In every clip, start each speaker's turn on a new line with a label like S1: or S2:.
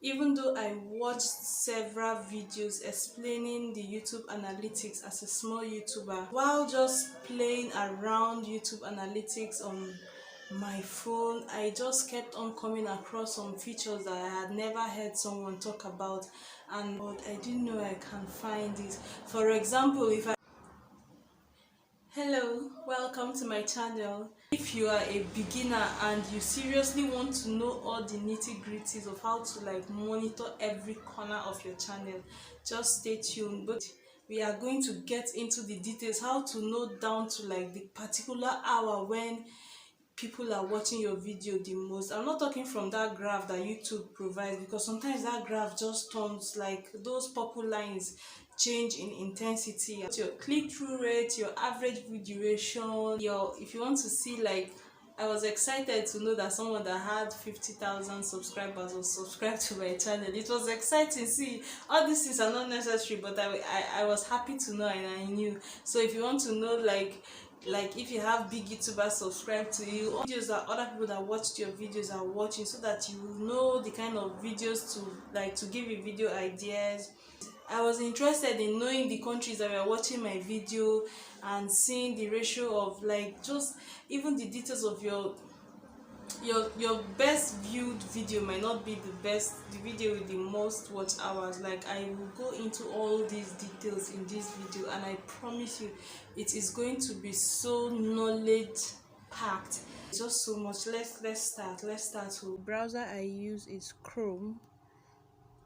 S1: Even though I watched several videos explaining the YouTube analytics as a small YouTuber, while just playing around YouTube analytics on my phone, I just kept on coming across some features that I had never heard someone talk about, and but I didn't know I can find it. For example, if I Hello, welcome to my channel. If you are a beginner and you seriously want to know all the nitty-gritties of how to monitor every corner of your channel, just stay tuned. But we are going to get into the details, how to know down to the particular hour when people are watching your video the most. I'm not talking from that graph that YouTube provides, because sometimes that graph just turns like those purple lines change in intensity. Your click-through rate, your average view duration, your if you want to see I was excited to know that someone that had 50,000 subscribers was subscribed to my channel. It was exciting. See, all these things are not necessary, but I was happy to know, and I knew. So if you want to know if you have big YouTubers subscribe to you, all videos that other people that watched your videos are watching, so that you will know the kind of videos to give you video ideas. I was interested in knowing the countries that were watching my video and seeing the ratio of just even the details of your best viewed video might not be the video with the most watch hours. I will go into all these details in this video, and I promise you it is going to be so knowledge packed. Just so much. Let's start. The browser I use is Chrome.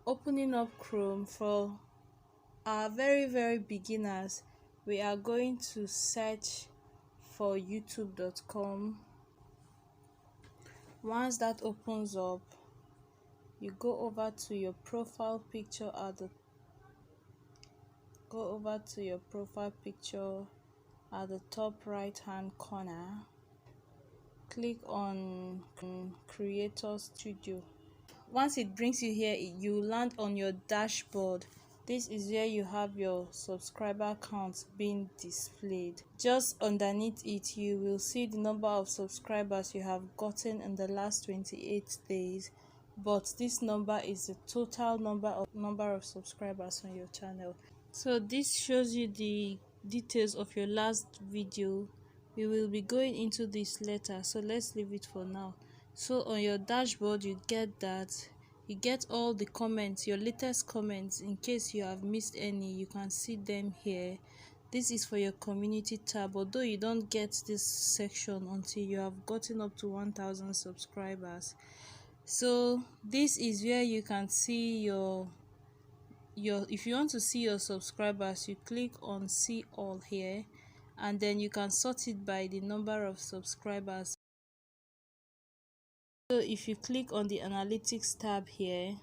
S1: Opening up Chrome, for our very beginners, we are going to search for youtube.com. Once that opens up, you go over to your profile picture at the top right hand corner. Click on Creator Studio. Once it brings you here, you land on your dashboard. This is where you have your subscriber count being displayed. Just underneath it, you will see the number of subscribers you have gotten in the last 28 days. But this number is the total number of subscribers on your channel. So this shows you the details of your last video. We will be going into this later, so let's leave it for now. So on your dashboard, you get all the comments, your latest comments. In case you have missed any, you can see them here. This is for your community tab, although you don't get this section until you have gotten up to 1,000 subscribers. So this is where you can see your if you want to see your subscribers, you click on see all here, and then you can sort it by the number of subscribers. So if you click on the analytics tab here,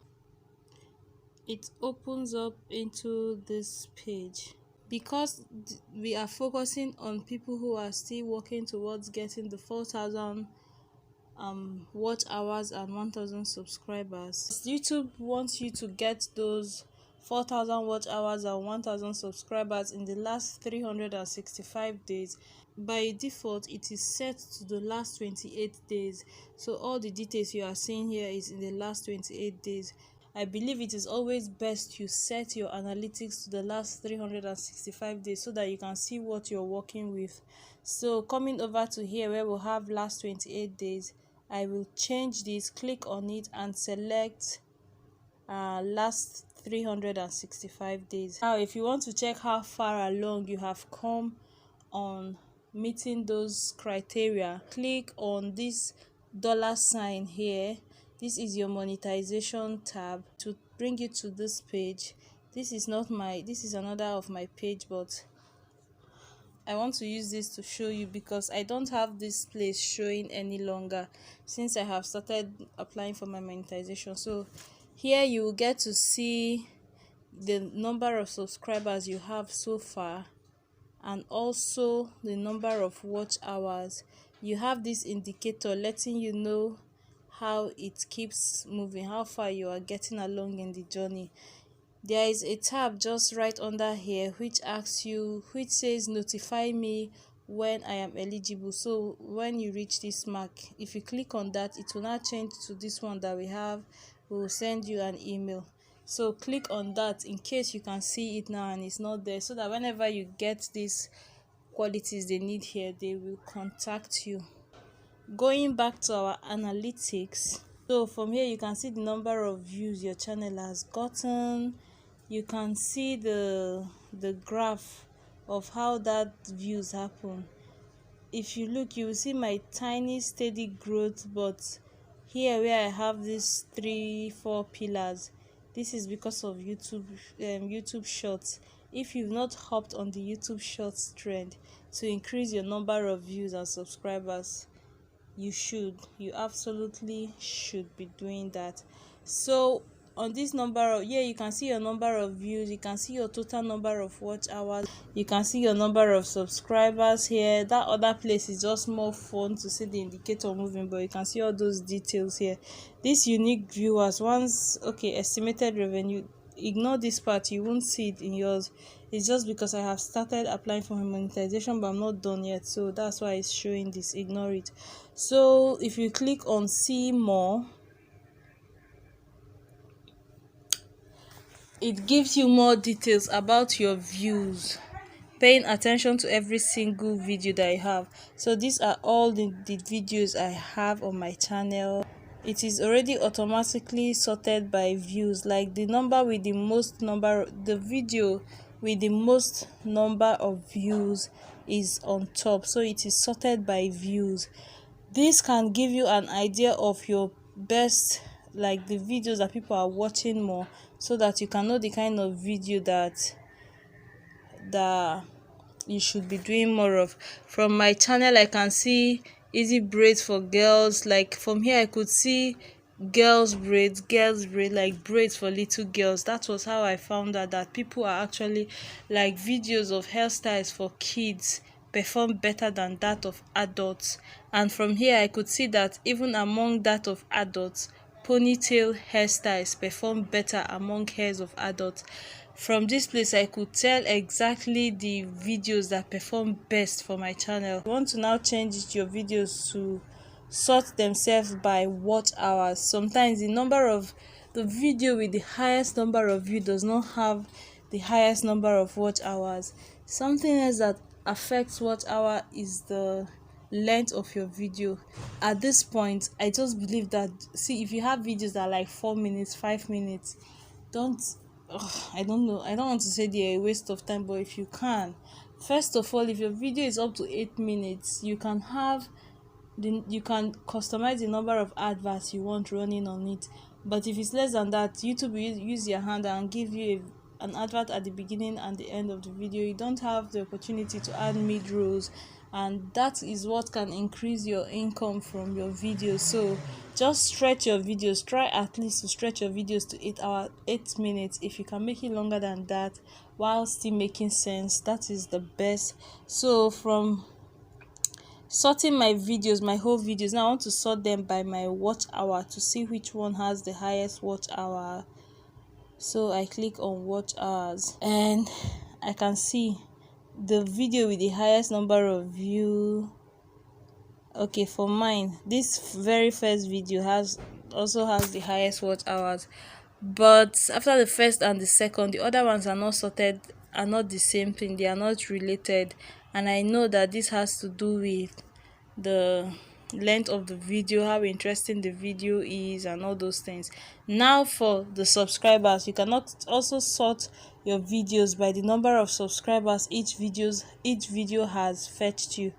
S1: it opens up into this page. Because we are focusing on people who are still working towards getting the 4,000 watch hours and 1,000 subscribers, YouTube wants you to get those 4,000 watch hours and 1,000 subscribers in the last 365 days. By default, it is set to the last 28 days, so all the details you are seeing here is in the last 28 days. I believe it is always best you set your analytics to the last 365 days so that you can see what you're working with. So coming over to here where we'll have last 28 days, I will change this, click on it, and select last 365 days. Now if you want to check how far along you have come on meeting those criteria, click on this $sign here. This is your monetization tab to bring you to this page. This is another of my page, but I want to use this to show you because I don't have this place showing any longer since I have started applying for my monetization. So here you will get to see the number of subscribers you have so far, and also the number of watch hours. You have this indicator letting you know how it keeps moving, how far you are getting along in the journey. There is a tab just right under here which says notify me when I am eligible. So when you reach this mark, if you click on that, it will now change to this one that we have, will send you an email. So click on that in case you can see it now and it's not there, so that whenever you get these qualities they need here, they will contact you. Going back to our analytics, so from here you can see the number of views your channel has gotten. You can see the graph of how that views happen. If you look, you will see my tiny steady growth, but here where I have these 3-4 pillars, this is because of YouTube shorts. If you've not hopped on the YouTube shorts trend to increase your number of views and subscribers, you absolutely should be doing that. So on this number of, you can see your number of views, you can see your total number of watch hours, you can see your number of subscribers here. That other place is just more fun to see the indicator moving, but you can see all those details here. These unique viewers, once estimated revenue, ignore this part, you won't see it in yours. It's just because I have started applying for my monetization, but I'm not done yet, so that's why it's showing this. Ignore it. So if you click on see more, it gives you more details about your views, paying attention to every single video that I have. So these are all the videos I have on my channel. It is already automatically sorted by views, like the number with the most number, the video with the most number of views is on top, so it is sorted by views. This can give you an idea of your best, like the videos that people are watching more, so that you can know the kind of video that you should be doing more of. From my channel I can see easy braids for girls. Like from here I could see girls braids, like braids for little girls. That was how I found out that people are actually like videos of hairstyles for kids perform better than that of adults. And from here I could see that even among that of adults, ponytail hairstyles perform better among hairs of adults. From this place I could tell exactly the videos that perform best for my channel. If you want to now change your videos to sort themselves by watch hours, sometimes the video with the highest number of views does not have the highest number of watch hours. Something else that affects watch hour is the length of your video. At this point I just believe that, see, if you have videos that are like 4 minutes, 5 minutes, I don't know, I don't want to say they're a waste of time, but if you can, first of all, if your video is up to 8 minutes, you can customize the number of adverts you want running on it. But if it's less than that, YouTube will use your hand and give you an advert at the beginning and the end of the video. You don't have the opportunity to add mid rolls, and that is what can increase your income from your videos. So just stretch your videos. Try at least to stretch your videos to 8 minutes. If you can make it longer than that while still making sense, that is the best. So from sorting my videos, my whole videos, now I want to sort them by my watch hour to see which one has the highest watch hour. So I click on watch hours and I can see the video with the highest number of view. Okay, for mine, this very first video also has the highest watch hours, but after the first and the second, the other ones are not sorted, are not the same thing, they are not related. And I know that this has to do with the length of the video, how interesting the video is, and all those things. Now for the subscribers, you cannot also sort your videos by the number of subscribers each video has fetched you.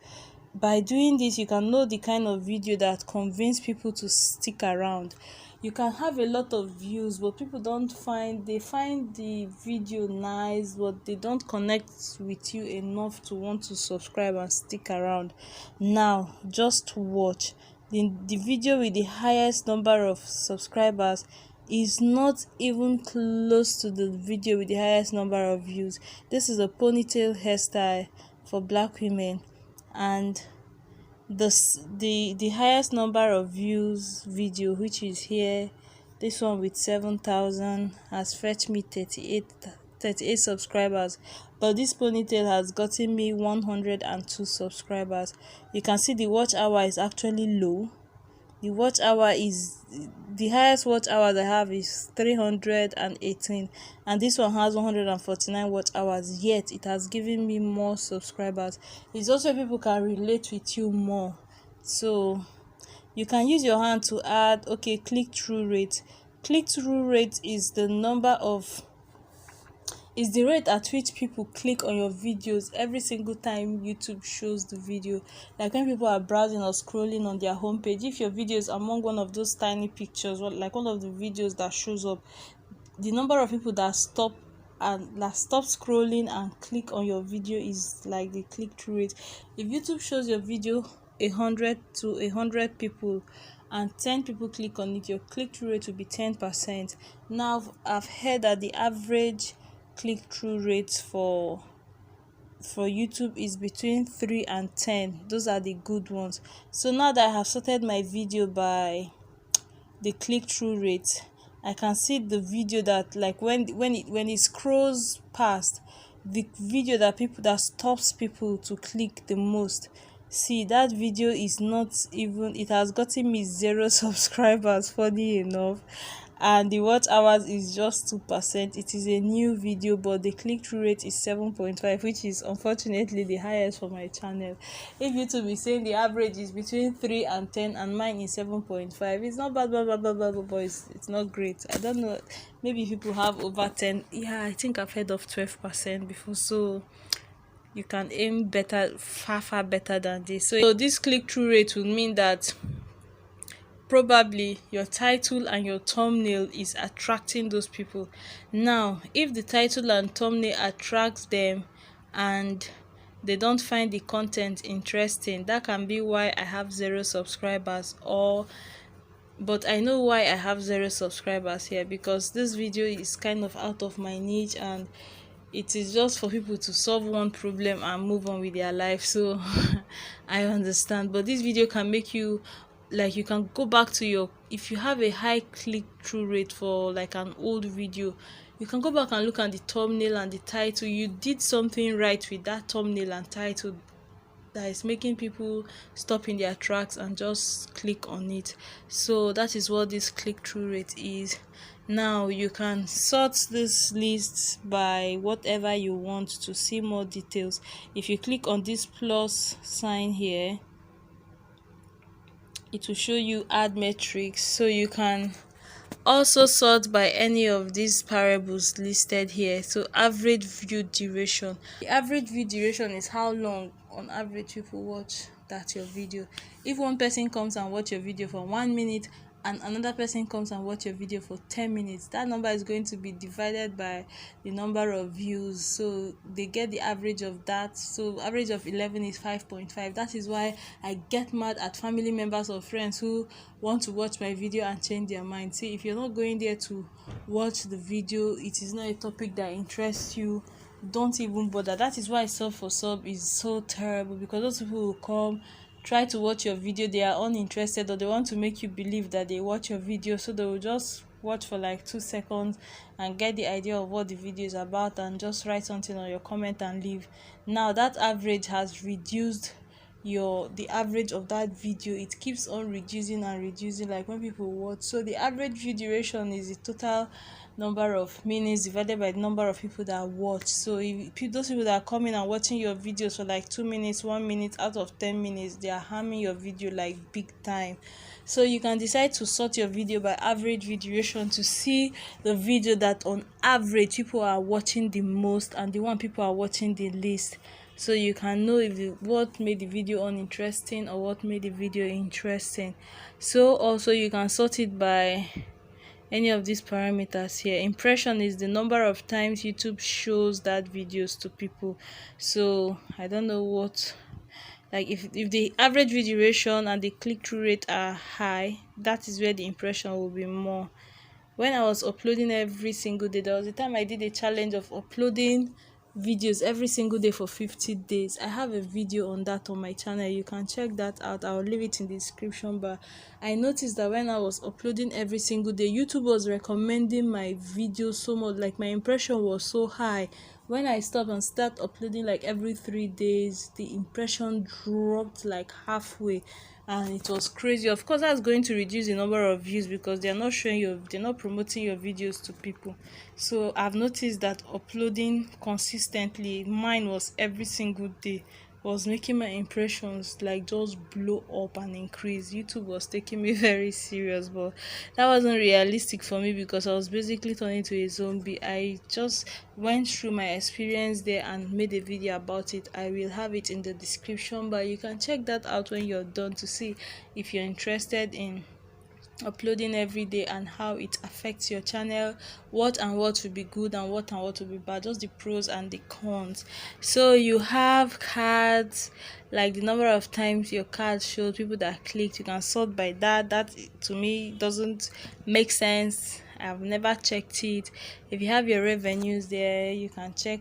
S1: By doing this, you can know the kind of video that convince people to stick around. You can have a lot of views, but people find the video nice, but they don't connect with you enough to want to subscribe and stick around. Now just watch. The video with the highest number of subscribers is not even close to the video with the highest number of views. This is a ponytail hairstyle for black women, and the highest number of views video, which is here, this one with 7,000, has fetched me 38 subscribers, but this ponytail has gotten me 102 subscribers. You can see the watch hour is actually low. The watch hour is the highest watch hours I have is 318, and this one has 149 watch hours, yet it has given me more subscribers. It's also people can relate with you more. So you can use your hand to add, okay, click-through rate. Click-through rate is the rate at which people click on your videos every single time YouTube shows the video. Like when people are browsing or scrolling on their homepage, if your video is among one of those tiny pictures, like one of the videos that shows up, the number of people that stop scrolling and click on your video is like the click-through rate. If YouTube shows your video 100 people and 10 people click on it, your click-through rate will be 10%. Now I've heard that the average click-through rate for YouTube is between 3 and 10. Those are the good ones. So now that I have sorted my video by the click-through rate, I can see the video that, like, when it scrolls past the video that stops people to click the most. See, that video is not even, it has gotten me 0 subscribers, funny enough, and the watch hours is just 2%. It is a new video, but the click-through rate is 7.5, which is unfortunately the highest for my channel. If YouTube is saying the average is between 3 and 10 and mine is 7.5, it's not bad, but it's not great. I don't know, maybe people have over 10. Yeah, I think I've heard of 12% before. So you can aim better, far better than this. So this click-through rate will mean that probably your title and your thumbnail is attracting those people. Now if the title and thumbnail attracts them and they don't find the content interesting, that can be why I have 0 subscribers. But I know why I have 0 subscribers here, because this video is kind of out of my niche and it is just for people to solve one problem and move on with their life. So I understand, but this video can make you, like, you can go back to your, if you have a high click-through rate for like an old video, you can go back and look at the thumbnail and the title. You did something right with that thumbnail and title that is making people stop in their tracks and just click on it. So that is what this click-through rate is. Now you can sort this list by whatever you want to see more details. If you click on this plus sign here, it will show you add metrics. So you can also sort by any of these variables listed here. So average view duration, the average view duration is how long on average people watch that your video. If one person comes and watch your video for 1 minute and another person comes and watch your video for 10 minutes, that number is going to be divided by the number of views, so they get the average of that. So average of 11 is 5.5. That is why I get mad at family members or friends who want to watch my video and change their mind. See, if you're not going there to watch the video, it is not a topic that interests you, don't even bother. That is why sub for sub is so terrible, because those people will come, try to watch your video, they are uninterested, or they want to make you believe that they watch your video, so they will just watch for like 2 seconds and get the idea of what the video is about and just write something on your comment and leave. Now that average has reduced the average of that video. It keeps on reducing and reducing, like when people watch. So the average view duration is the total number of minutes divided by the number of people that watch. So if those people that are coming and watching your videos for like 2 minutes, 1 minute out of 10 minutes, they are harming your video like big time. So you can decide to sort your video by average view duration to see the video that on average people are watching the most and the one people are watching the least. So you can know what made the video uninteresting or what made the video interesting. So also you can sort it by any of these parameters here. Impression is the number of times YouTube shows that videos to people. So I don't know what, like, if the average view duration and the click-through rate are high, that is where the impression will be more. When I was uploading every single day, there was a time I did a challenge of uploading videos every single day for 50 days. I have a video on that on my channel, you can check that out. I'll leave it in the description bar. I noticed that when I was uploading every single day, YouTube was recommending my videos so much, like my impression was so high. When I stopped and start uploading like every 3 days, the impression dropped like halfway. and it was crazy. Of course, that's going to reduce the number of views because they're not promoting your videos to people. So I've noticed that uploading consistently, mine was every single day, was making my impressions like just blow up and increase. YouTube was taking me very serious, but that wasn't realistic for me because I was basically turning into a zombie. I just went through my experience there and made a video about it. I will have it in the description, but you can check that out when you're done to see if you're interested in uploading every day and how it affects your channel, what and what will be good and what will be bad, just the pros and the cons. So you have cards, like the number of times your card showed, people that clicked, you can sort by that. That to me doesn't make sense. I've never checked it. If you have your revenues there, you can check,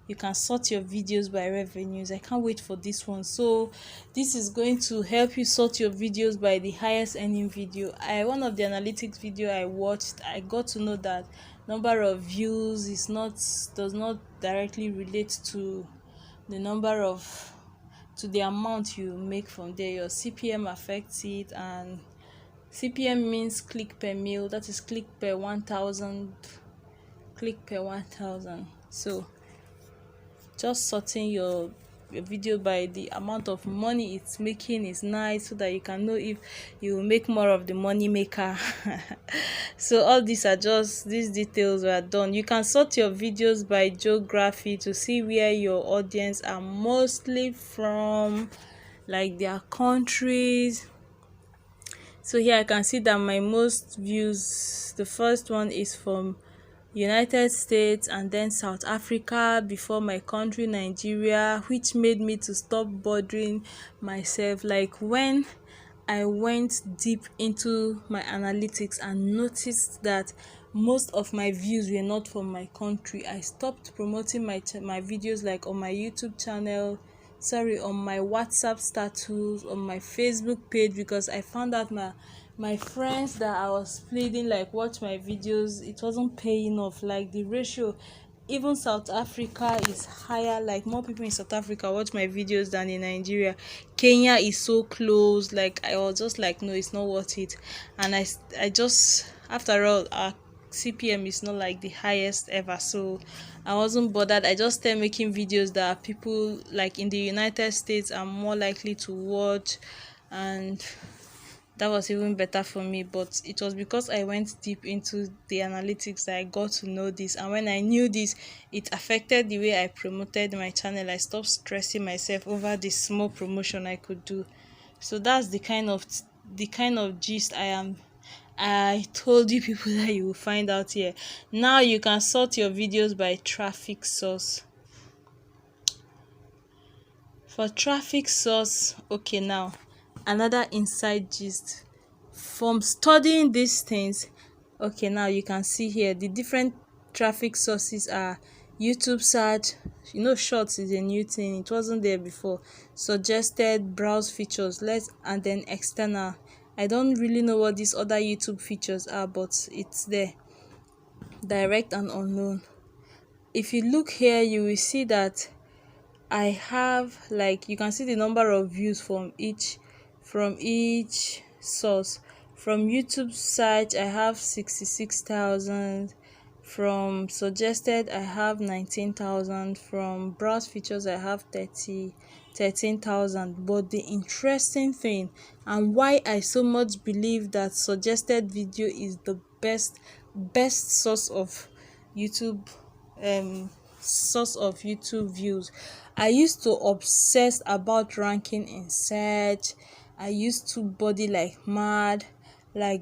S1: you can sort your videos by revenues. I can't wait for this one. So this is going to help you sort your videos by the highest earning video. One of the analytics video I watched, I got to know that number of views does not directly relate to the number of to the amount you make from there. Your CPM affects it, and CPM means click per mil, that is click per 1000, click per 1000. So just sorting your video by the amount of money it's making is nice, so that you can know if you will make more of the money maker. So all these details were done. You can sort your videos by geography to see where your audience are mostly from, like their countries. So here I can see that my most views, the first one is from United States and then South Africa before my country Nigeria, which made me to stop bothering myself. Like when I went deep into my analytics and noticed that most of my views were not from my country, I stopped promoting my videos, like on my YouTube channel, on my WhatsApp status, on my Facebook page, because I found out my friends that I was pleading like watch my videos, it wasn't paying off. Like the ratio, even South Africa is higher, like more people in South Africa watch my videos than in Nigeria. Kenya is so close, like I was just like, no, it's not worth it. And I just, after all, our CPM is not like the highest ever, so I wasn't bothered. I just started making videos that people like in the United States are more likely to watch, and that was even better for me. But it was because I went deep into the analytics that I got to know this, and when I knew this, it affected the way I promoted my channel. I stopped stressing myself over the small promotion I could do. So that's the kind of gist I told you people that you will find out here. Now you can sort your videos by traffic source. For traffic source, okay, now another inside gist from studying these things. Okay, now you can see here the different traffic sources are YouTube search, shorts is a new thing, it wasn't there before, suggested, browse features, and then external. I don't really know what these other YouTube features are, but it's there, direct and unknown. If you look here, you will see that I have, like, you can see the number of views from each source. From YouTube search I have 66,000, from suggested I have 19,000, from browse features I have 13,000. But the interesting thing, and why I so much believe that suggested video is the best source of YouTube views. I used to obsess about ranking in search. I used to body like mad,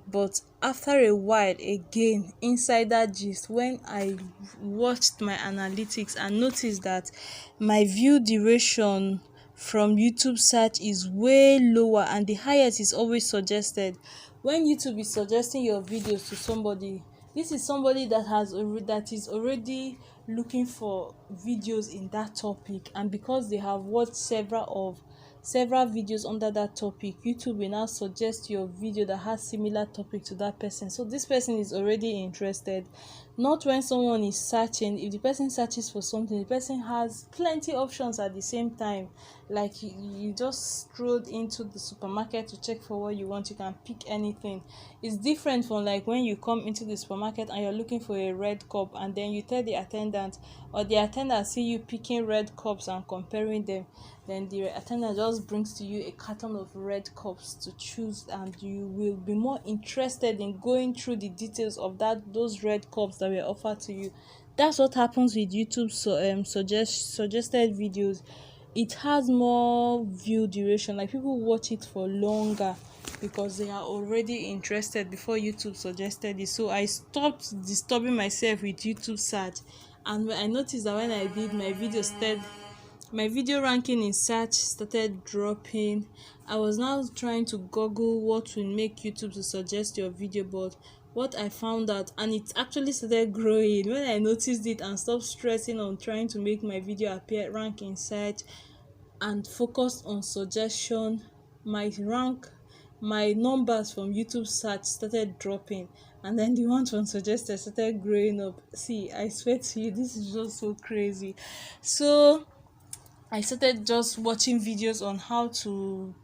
S1: but after a while, again, insider gist, when I watched my analytics and noticed that my view duration from YouTube search is way lower and the highest is always suggested. When YouTube is suggesting your videos to somebody, this is somebody that is already looking for videos in that topic, and because they have watched several videos under that topic, YouTube will now suggest your video that has similar topic to that person. So this person is already interested. Not when someone is searching, if the person searches for something, the person has plenty options at the same time. Like you just strolled into the supermarket to check for what you want, you can pick anything. It's different from like when you come into the supermarket and you're looking for a red cup, and then you tell the attendant, or the attendant see you picking red cups and comparing them, then the attendant just brings to you a carton of red cups to choose, and you will be more interested in going through the details of those red cups that were offered to you. That's what happens with YouTube. Suggested videos, it has more view duration, like people watch it for longer because they are already interested before YouTube suggested it. So I stopped disturbing myself with YouTube search, and I noticed that when I did, my video ranking in search started dropping. I was now trying to google what will make YouTube to suggest your video, but what I found out, and it actually started growing when I noticed it and stopped stressing on trying to make my video appear rank in search and focused on suggestion. My numbers from YouTube search started dropping, and then the ones from suggested started growing up. See, I swear to you, this is just so crazy. So I started just watching videos on how to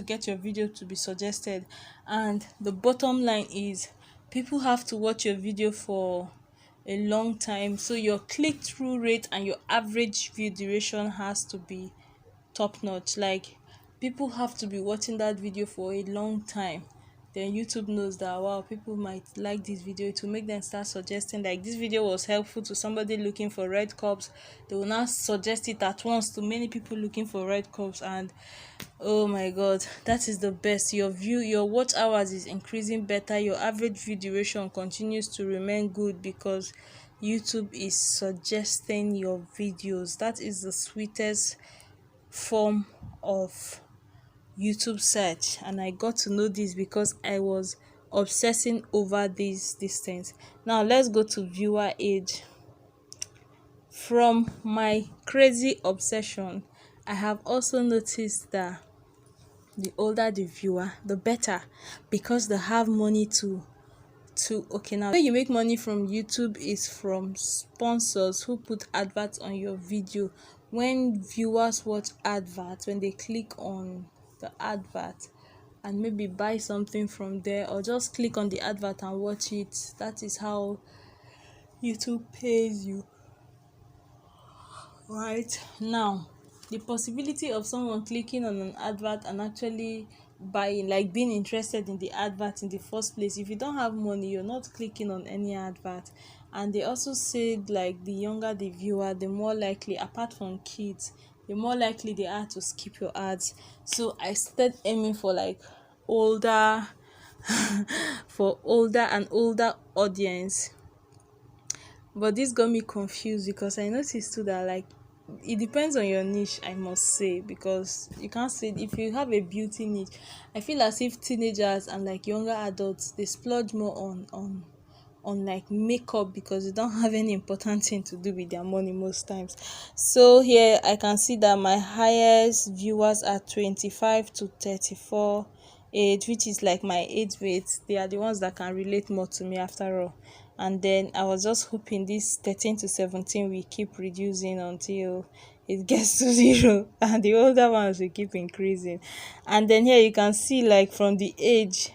S1: get your video to be suggested. And the bottom line is, people have to watch your video for a long time. So your click-through rate and your average view duration has to be top notch. Like, people have to be watching that video for a long time. Then YouTube knows that, wow, people might like this video. It will make them start suggesting, like, this video was helpful to somebody looking for red cups. They will now suggest it at once to many people looking for red cups. And oh my god, that is the best. Your watch hours is increasing better. Your average view duration continues to remain good because YouTube is suggesting your videos. That is the sweetest form of YouTube search, and I got to know this because I was obsessing over these things. Now let's go to viewer age. From my crazy obsession, I have also noticed that the older the viewer, the better, because they have money to okay. Now, the way you make money from YouTube is from sponsors who put adverts on your video. When viewers watch adverts, when they click on the advert and maybe buy something from there, or just click on the advert and watch it, that is how YouTube pays you. Right now, the possibility of someone clicking on an advert and actually buying, like being interested in the advert in the first place, if you don't have money, you're not clicking on any advert. And they also said, like, the younger the viewer, the more likely, apart from kids, the more likely they are to skip your ads. So I started aiming for like older for older and older audience. But this got me confused because I noticed too that, like, it depends on your niche, I must say, because you can't say, if you have a beauty niche, I feel as if teenagers and like younger adults, they splurge more on like makeup because they don't have any important thing to do with their money most times. So here I can see that my highest viewers are 25 to 34 age, which is like my age mates. They are the ones that can relate more to me after all. And then I was just hoping this 13 to 17 will keep reducing until it gets to 0, and the older ones will keep increasing. And then here you can see, like, from the age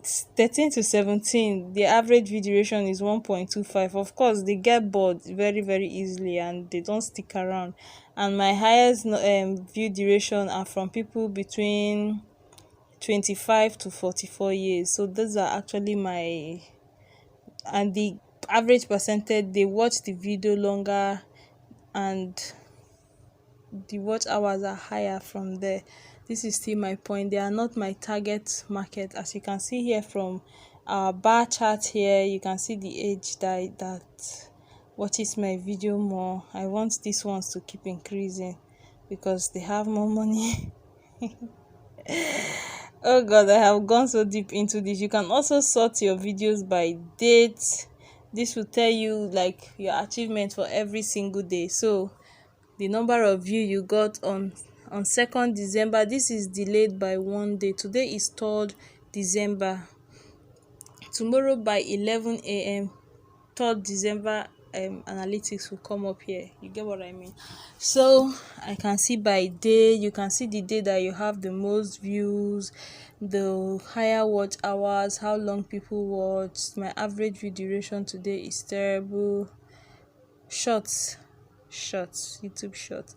S1: 13 to 17, the average view duration is 1.25. Of course, they get bored very very easily and they don't stick around. And my highest view duration are from people between 25 to 44 years. So those are actually my, and the average percentage, they watch the video longer and the watch hours are higher from there. This is still my point. They are not my target market. As you can see here from our bar chart here, you can see the age that watches my video more. I want these ones to keep increasing because they have more money. Oh god, I have gone so deep into this. You can also sort your videos by date. This will tell you like your achievement for every single day. So the number of view you got on on 2nd December. This is delayed by 1 day. Today is 3rd December. Tomorrow by 11 a.m. 3rd December analytics will come up here. You get what I mean? So I can see by day. You can see the day that you have the most views, the higher watch hours, how long people watch. My average view duration today is terrible. Shorts, YouTube shorts.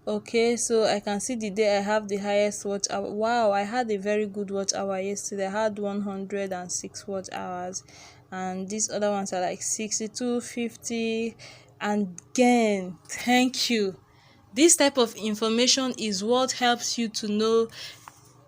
S1: Okay, so I can see the day I have the highest watch hour. Wow, I had a very good watch hour yesterday. I had 106 watch hours, and these other ones are like 62, 50. And again, thank you. This type of information is what helps you to know.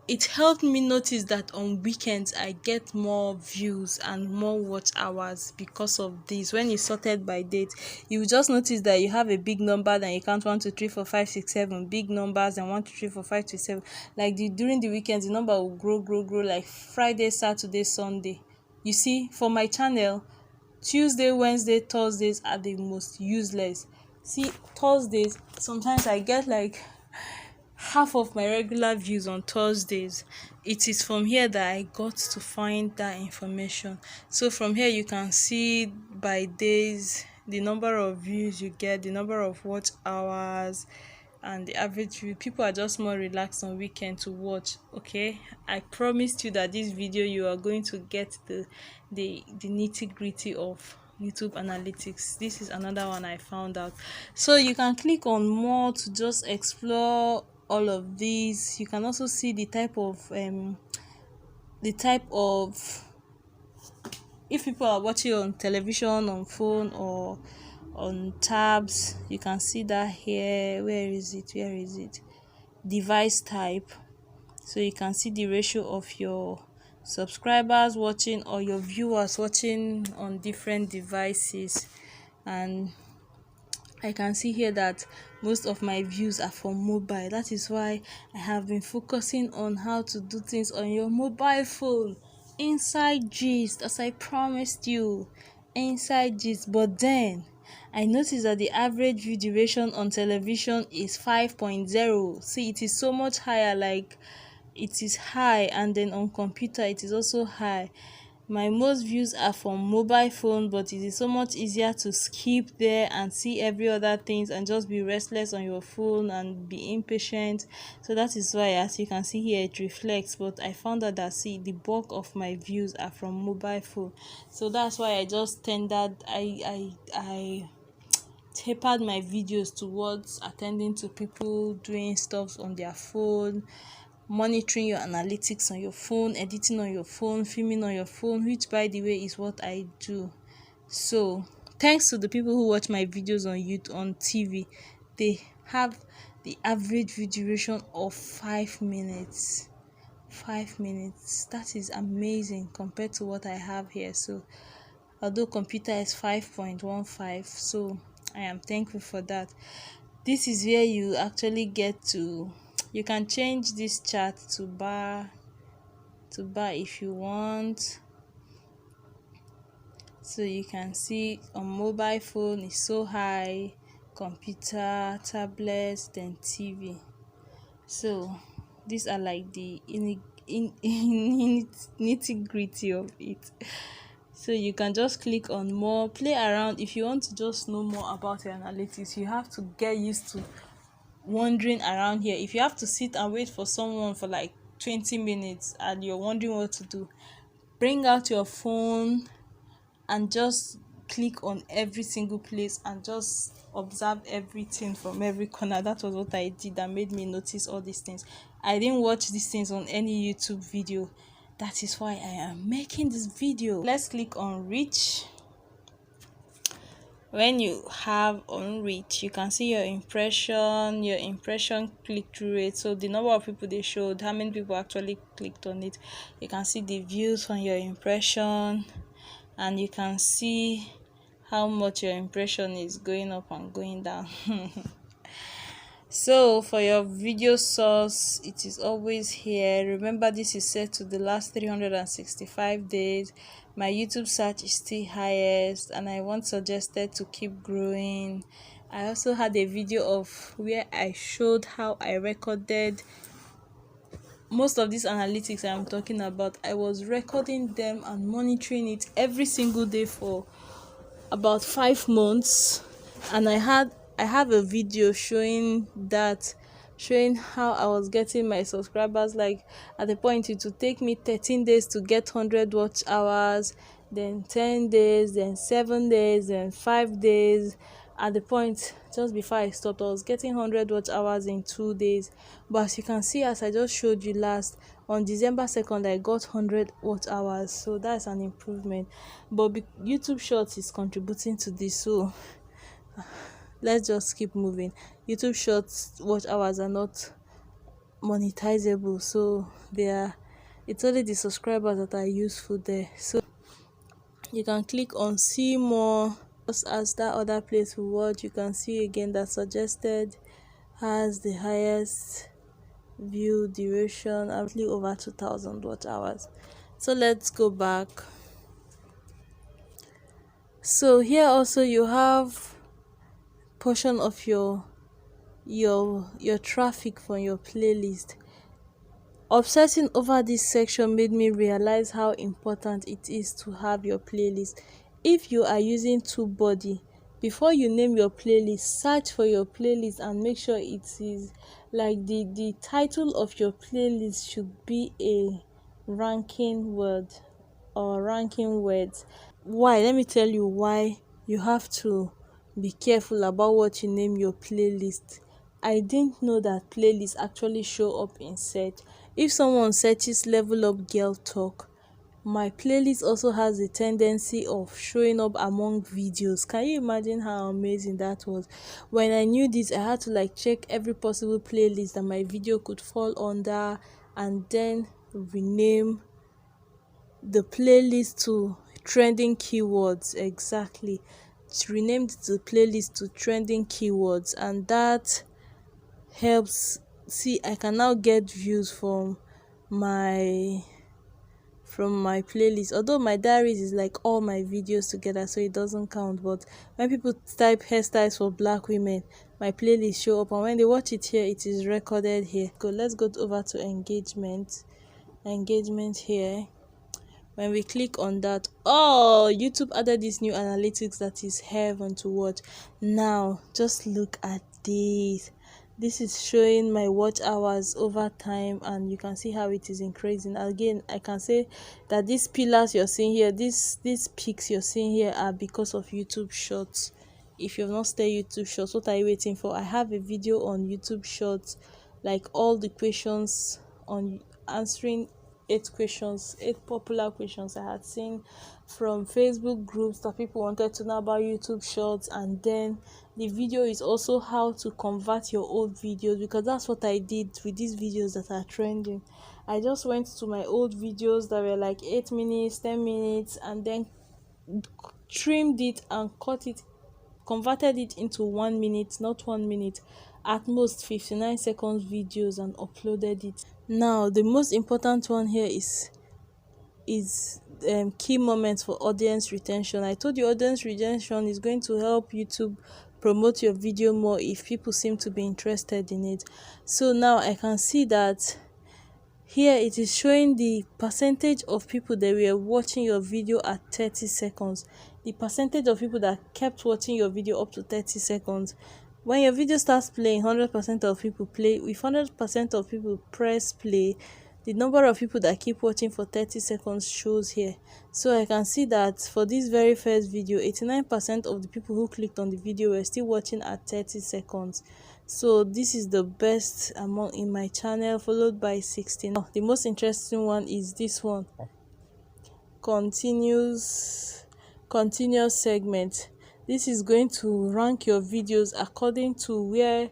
S1: It helped me notice that on weekends I get more views and more watch hours because of this. When it's sorted by date, you will just notice that you have a big number, then you count 1 2 3 4 5 6 7 big numbers, and 1 2 3 4 5 6 7. Like during the weekends, the number will grow like Friday, Saturday, Sunday. You see, for my channel, Tuesday, Wednesday, Thursdays are the most useless. See, Thursdays, sometimes I get like half of my regular views on Thursdays. It is from here that I got to find that information. So from here you can see by days the number of views you get, the number of watch hours, and the average view. People are just more relaxed on weekend to watch. Okay, I promised you that this video you are going to get the nitty-gritty of YouTube analytics. This is another one I found out. So you can click on more to just explore all of these. You can also see the type of if people are watching on television, on phone, or on tabs. You can see that here. Where is it? Device type. So you can see the ratio of your subscribers watching or your viewers watching on different devices. And I can see here that most of my views are from mobile. That is why I have been focusing on how to do things on your mobile phone. Inside gist, as I promised you. Inside gist. But then I noticed that the average view duration on television is 5.0. See, it is so much higher. Like, it is high, and then on computer it is also high. My most views are from mobile phone, but it is so much easier to skip there and see every other things and just be restless on your phone and be impatient. So that is why, as you can see here, it reflects. But I found out that, see, the bulk of my views are from mobile phone. So that's why I just tendered I tapered my videos towards attending to people doing stuff on their phone, monitoring your analytics on your phone, editing on your phone, filming on your phone, which, by the way, is what I do. So thanks to the people who watch my videos on YouTube, on TV, they have the average view duration of 5 minutes. 5 minutes. That is amazing compared to what I have here. So although computer is 5.15, so I am thankful for that. This is where you actually get to, you can change this chart to bar if you want. So you can see on mobile phone is so high, computer, tablet, then TV. So these are like the nitty gritty of it. So you can just click on more, play around. If you want to just know more about your analytics, you have to get used to wandering around here. If you have to sit and wait for someone for like 20 minutes and you're wondering what to do, bring out your phone and just click on every single place and just observe everything from every corner. That was what I did that made me notice all these things. I didn't watch these things on any YouTube video. That is why I am making this video. Let's click on reach. When you have on reach, you can see your impression click-through rate. So the number of people they showed, how many people actually clicked on it. You can see the views on your impression, and you can see how much your impression is going up and going down. So for your video source, it is always here. Remember, this is set to the last 365 days. My YouTube search is still highest, and I want suggested to keep growing. I also had a video of where I showed how I recorded most of these analytics I'm talking about. I was recording them and monitoring it every single day for about 5 months, and I have a video showing how I was getting my subscribers. Like, at the point it would take me 13 days to get 100 watch hours, then 10 days, then 7 days, then 5 days. At the point just before I stopped, I was getting 100 watch hours in 2 days. But as you can see, as I just showed you last, on December 2nd I got 100 watch hours, so that's an improvement. But YouTube Shorts is contributing to this, so let's just keep moving. YouTube Shorts watch hours are not monetizable, so it's only the subscribers that are useful there. So you can click on see more. Just as that other place we watch, you can see again that suggested has the highest view duration, actually over 2,000 watch hours. So let's go back. So here also you have portion of your traffic from your playlist. Obsessing over this section made me realize how important it is to have your playlist. If you are using TubeBuddy, before you name your playlist, search for your playlist and make sure it is like the title of your playlist should be a ranking word or ranking words. Why? Let me tell you why you have to be careful about what you name your playlist. I didn't know that playlists actually show up in search. If someone searches level up girl talk, my playlist also has a tendency of showing up among videos. Can you imagine how amazing that was? When I knew this, I had to like check every possible playlist that my video could fall under, and then rename the playlist to trending keywords. Exactly, renamed the playlist to trending keywords, and that helps. See, I can now get views my my playlist, although my diaries is like all my videos together, so it doesn't count. But when people type hairstyles for black women, my playlist show up, and when they watch it here, it is recorded here. Let's go over to engagement here. When we click on that, oh, YouTube added this new analytics that is heaven to watch. Now just look at this is showing my watch hours over time, and you can see how it is increasing. Again, I can say that these pillars you're seeing here, these peaks you're seeing here, are because of YouTube Shorts. If you've not stayed YouTube Shorts, what are you waiting for? I have a video on YouTube Shorts, like all the questions, on answering 8 popular questions I had seen from Facebook groups that people wanted to know about YouTube Shorts. And then the video is also how to convert your old videos, because that's what I did with these videos that are trending. I just went to my old videos that were like 8 minutes, 10 minutes, and then trimmed it and converted it into 1 minute, not 1 minute, at most 59 seconds videos, and uploaded it. Now the most important one here is key moments for audience retention. I told you audience retention is going to help YouTube promote your video more if people seem to be interested in it. So now I can see that here it is showing the percentage of people that were watching your video at 30 seconds, the percentage of people that kept watching your video up to 30 seconds. When your video starts playing, 100% of people play. If 100% of people press play, the number of people that keep watching for 30 seconds shows here. So I can see that for this very first video, 89% of the people who clicked on the video were still watching at 30 seconds. So this is the best among in my channel, followed by 16. Now, the most interesting one is this one, continuous segment. This is going to rank your videos according to where,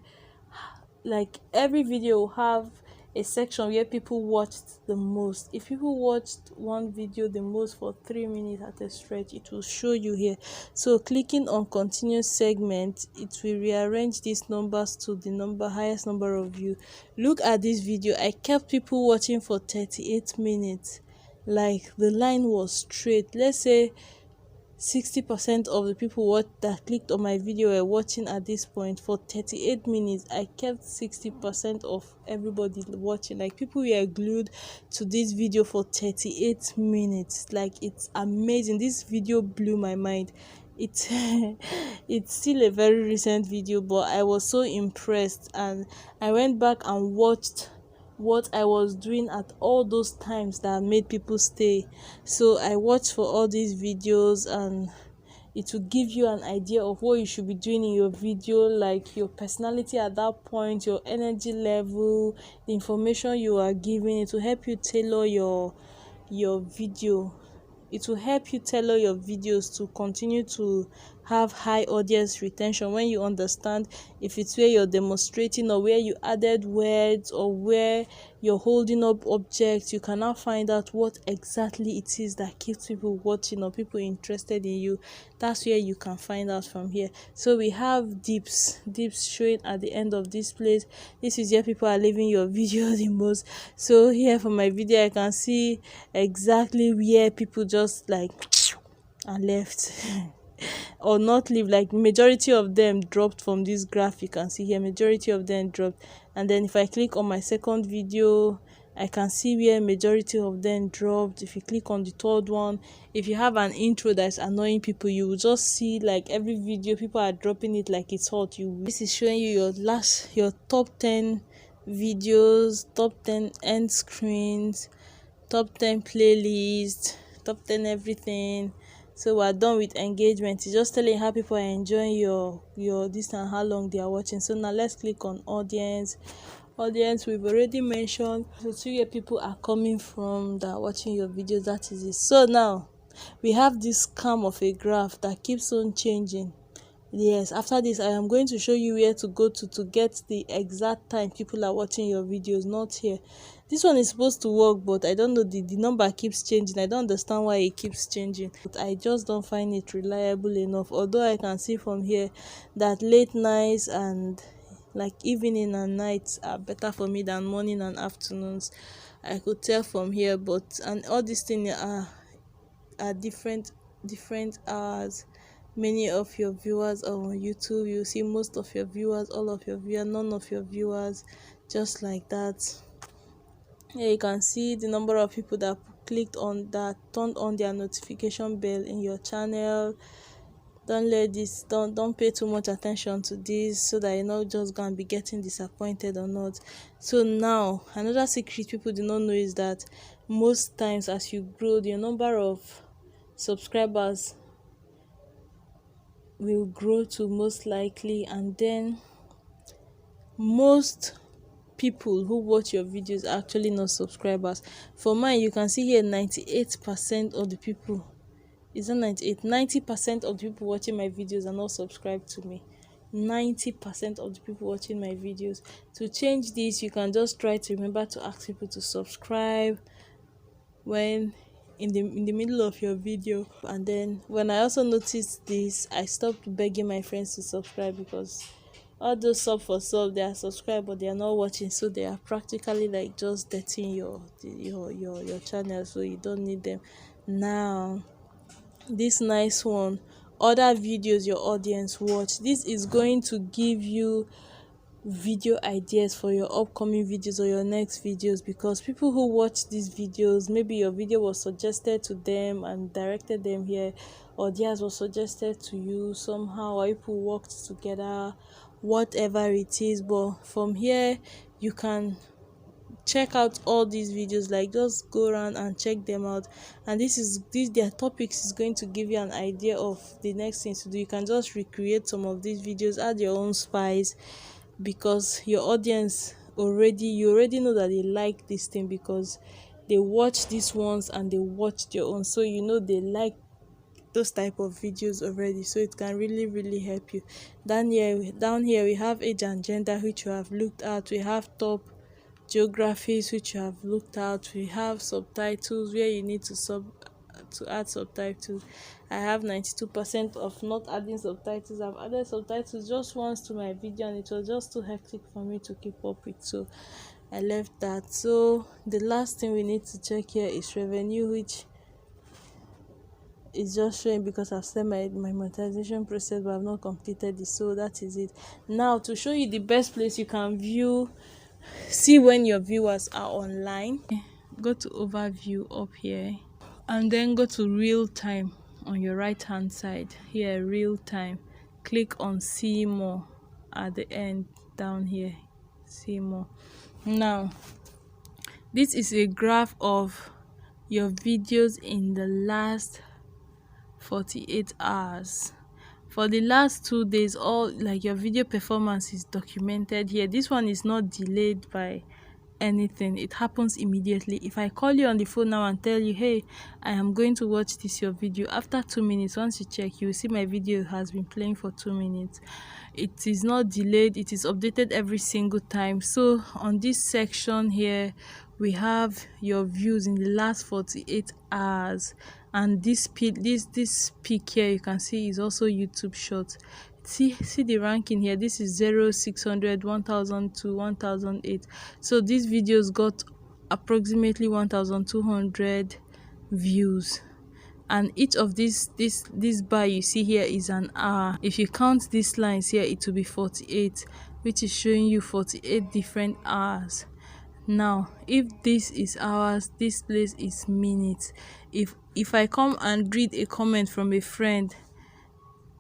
S1: like, every video will have a section where people watched the most. If people watched one video the most for 3 minutes at a stretch, it will show you here. So clicking on continuous segment, it will rearrange these numbers to the highest number of view. Look at this video, I kept people watching for 38 minutes. Like, the line was straight. Let's say 60% of the people that clicked on my video were watching at this point for 38 minutes. I kept 60% of everybody watching. Like, people were glued to this video for 38 minutes. Like, it's amazing. This video blew my mind. It's it's still a very recent video, but I was so impressed, and I went back and watched what I was doing at all those times that made people stay. So I watched for all these videos, and it will give you an idea of what you should be doing in your video, like your personality at that point, your energy level, the information you are giving. It will help you tailor your video. It will help you tailor your videos to continue to have high audience retention when you understand if it's where you're demonstrating or where you added words or where you're holding up objects. You can now find out what exactly it is that keeps people watching or people interested in you. That's where you can find out from here. So we have dips showing at the end of this place. This is where people are leaving your video the most. So here for my video, I can see exactly where people just like and left or not leave. Like, majority of them dropped from this graph. You can see here majority of them dropped. And then if I click on my second video, I can see where majority of them dropped. If you click on the third one, if you have an intro that's annoying people, you will just see like every video people are dropping it like it's hot. This is showing you your top 10 videos, top 10 end screens, top 10 playlist, top 10 everything. So we're done with engagement. It's just telling how people are enjoying your this and how long they are watching. So now let's click on audience. We've already mentioned, so see where people are coming from that are watching your videos. That is it. So now we have this cam of a graph that keeps on changing. Yes, after this I am going to show you where to go to get the exact time people are watching your videos, not here. This one is supposed to work, but I don't know, the number keeps changing. I don't understand why it keeps changing, but I just don't find it reliable enough. Although I can see from here that late nights and like evening and nights are better for me than morning and afternoons. I could tell from here, but and all these things are different hours. Many of your viewers are on YouTube. You see most of your viewers, all of your viewers, none of your viewers, just like that. Here you can see the number of people that clicked on, that turned on their notification bell in your channel. Don't pay too much attention to this, so that you're not just gonna be getting disappointed or not. So now another secret people do not know is that most times as you grow, your number of subscribers will grow to most likely, and then most people who watch your videos are actually not subscribers. For mine, you can see here 98% of the people, is it 98, 90% of the people watching my videos are not subscribed to me. 90% of the people watching my videos. To change this, you can just try to remember to ask people to subscribe when in the middle of your video. And then when I also noticed this, I stopped begging my friends to subscribe, because all those sub they are subscribed but they are not watching, so they are practically like just dirtying your channel, so you don't need them. Now this nice one, other videos your audience watch. This is going to give you video ideas for your upcoming videos or your next videos, because people who watch these videos, maybe your video was suggested to them and directed them here, or theirs was suggested to you somehow, or people worked together, whatever it is. But from here you can check out all these videos, like just go around and check them out, and this their topics is going to give you an idea of the next things to do. You can just recreate some of these videos, add your own spice, because your audience you already know that they like this thing, because they watch these ones and they watched your own, so you know they like those type of videos already. So it can really help you. Down here we have age and gender, which you have looked at. We have top geographies, which you have looked at. We have subtitles, where you need to add subtitles. I have 92% of not adding subtitles. I've added subtitles just once to my video, and it was just too hectic for me to keep up with, so I left that. So the last thing we need to check here is revenue, which It's just showing because I've set my monetization process, but I've not completed it. So that is it. Now to show you the best place you can view, see when your viewers are online, go to overview up here, and then go to real time on your right hand side here, real time. Click on see more at the end down here, see more. Now this is a graph of your videos in the last 48 hours. For the last 2 days, all like your video performance is documented here. This one is not delayed by anything, it happens immediately. If I call you on the phone now and tell you, hey, I am going to watch this your video, after 2 minutes, once you check, you will see my video has been playing for 2 minutes. It is not delayed, it is updated every single time. So on this section here, we have your views in the last 48 hours, and this peak here you can see is also YouTube Shorts. See the ranking here. This is 0, 600, 1002, 1008. So these videos got approximately 1200 views, and each of this bar you see here is an hour. If you count these lines here, it will be 48, which is showing you 48 different hours. Now if this is hours, this place is minutes. If I come and read a comment from a friend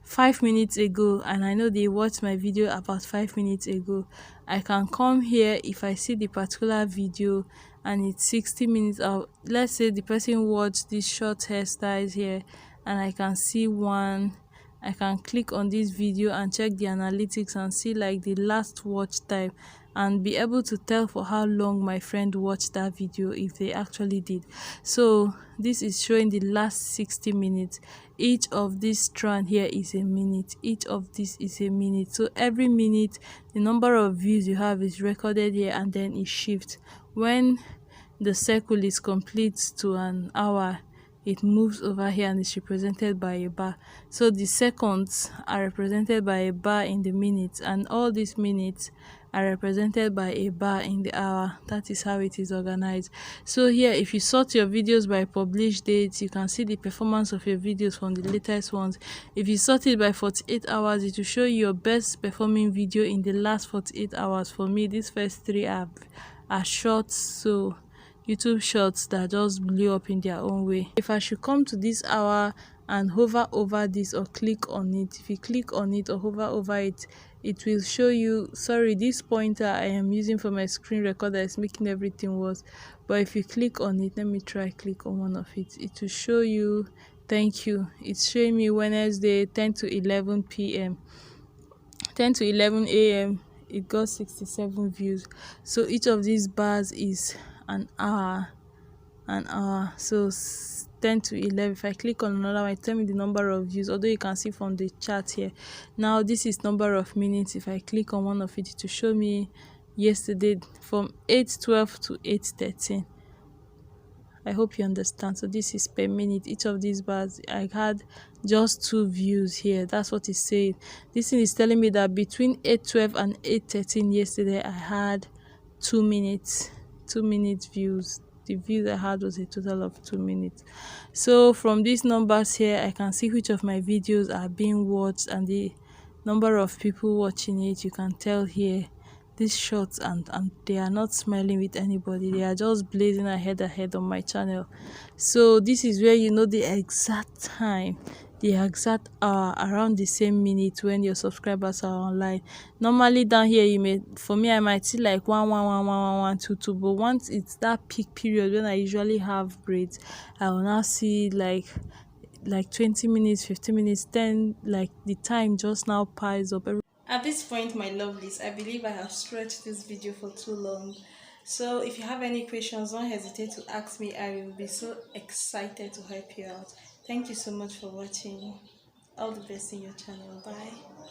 S1: 5 minutes ago, and I know they watched my video about 5 minutes ago, I can come here. If I see the particular video and it's 60 minutes out, let's say the person watched this short hairstyles here, and I can see one, I can click on this video and check the analytics and see like the last watch time, and be able to tell for how long my friend watched that video if they actually did. So this is showing the last 60 minutes. Each of this strand here is a minute, each of this is a minute. So every minute the number of views you have is recorded here, and then it shifts. When the circle is complete to an hour, it moves over here and is represented by a bar. So the seconds are represented by a bar in the minutes, and all these minutes are represented by a bar in the hour. That is how it is organized. So here, if you sort your videos by published dates, you can see the performance of your videos from the latest ones. If you sort it by 48 hours, it will show you your best performing video in the last 48 hours. For me, these first three are shorts, so YouTube Shorts that just blew up in their own way. If I should come to this hour and hover over this or click on it, if you click on it or hover over it, it will show you, sorry, this pointer I am using for my screen recorder is making everything worse, but if you click on it, let me try click on one of it, it will show you, thank you, it's showing me Wednesday 10 to 11 p.m 10 to 11 a.m. it got 67 views. So each of these bars is an hour. So 10 to 11, if I click on another one, it tell me the number of views, although you can see from the chart here. Now this is number of minutes. If I click on one of it, to show me yesterday from 8:12 to 8:13. I hope you understand. So this is per minute. Each of these bars, I had just 2 views here. That's what it's saying. This thing is telling me that between 8:12 and 8:13 yesterday, I had 2 minutes, 2 minutes views. The views I had was a total of 2 minutes. So from these numbers here, I can see which of my videos are being watched and the number of people watching it. You can tell here these shots, and they are not smiling with anybody, they are just blazing ahead on my channel. So this is where you know the exact time, the exact hour, around the same minute when your subscribers are online. Normally down here, you may, for me, I might see like 1 but once it's that peak period when I usually have braids, I will now see like 20 minutes, 15 minutes, 10, like the time just now piles up. At this point, my lovelies, I believe I have stretched this video for too long. So if you have any questions, don't hesitate to ask me. I will be so excited to help you out. Thank you so much for watching. All the best in your channel. Bye.